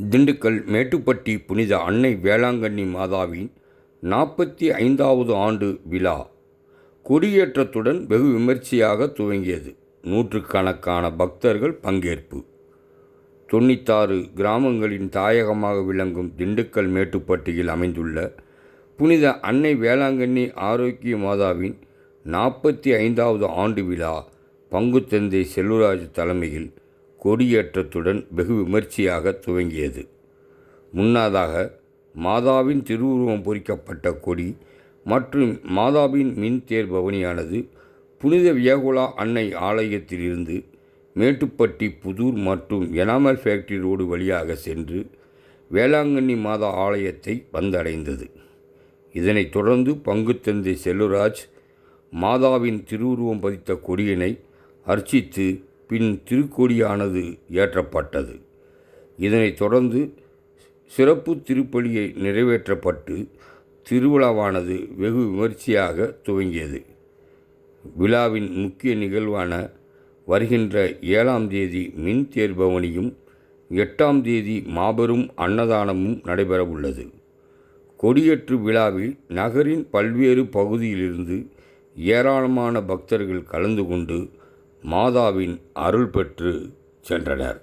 திண்டுக்கல் மேட்டுப்பட்டி புனித அன்னை வேளாங்கண்ணி மாதாவின் 45வது ஆண்டு விழா கொடியேற்றத்துடன் வெகு விமர்சையாக துவங்கியது. நூற்றுக்கணக்கான பக்தர்கள் பங்கேற்பு. 96 கிராமங்களின் தாயகமாக விளங்கும் திண்டுக்கல் மேட்டுப்பட்டியில் அமைந்துள்ள புனித அன்னை வேளாங்கண்ணி ஆரோக்கிய மாதாவின் 45வது ஆண்டு விழா பங்குத்தந்தை செல்வராஜ் தலைமையில் கொடியேற்றத்துடன் வெகு விமர்சையாக துவங்கியது. முன்னதாக மாதாவின் திருவுருவம் பொறிக்கப்பட்ட கொடி மற்றும் மாதாவின் மின் தேர் பவனியானது புனித வியாகுலா அன்னை ஆலயத்திலிருந்து மேட்டுப்பட்டி புதூர் மற்றும் எனாமல் ஃபேக்டரி ரோடு வழியாக சென்று வேளாங்கண்ணி மாதா ஆலயத்தை வந்தடைந்தது. இதனைத் தொடர்ந்து பங்குத்தந்தை செல்வராஜ் மாதாவின் திருவுருவம் பதித்த கொடியினை அர்ச்சித்து பின் திருக்கொடியானது ஏற்றப்பட்டது. இதனைத் தொடர்ந்து சிறப்பு திருப்பலியை நிறைவேற்றப்பட்டு திருவிழாவானது வெகு விமர்சையாக துவங்கியது. விழாவின் முக்கிய நிகழ்வான வருகின்ற 7ஆம் தேதி மின் தேர் பவனியும் 8ஆம் தேதி மாபெரும் அன்னதானமும் நடைபெறவுள்ளது. கொடியேற்று விழாவில் நகரின் பல்வேறு பகுதியிலிருந்து ஏராளமான பக்தர்கள் கலந்து கொண்டு மாதாவின் அருள் பெற்று சென்றனர்.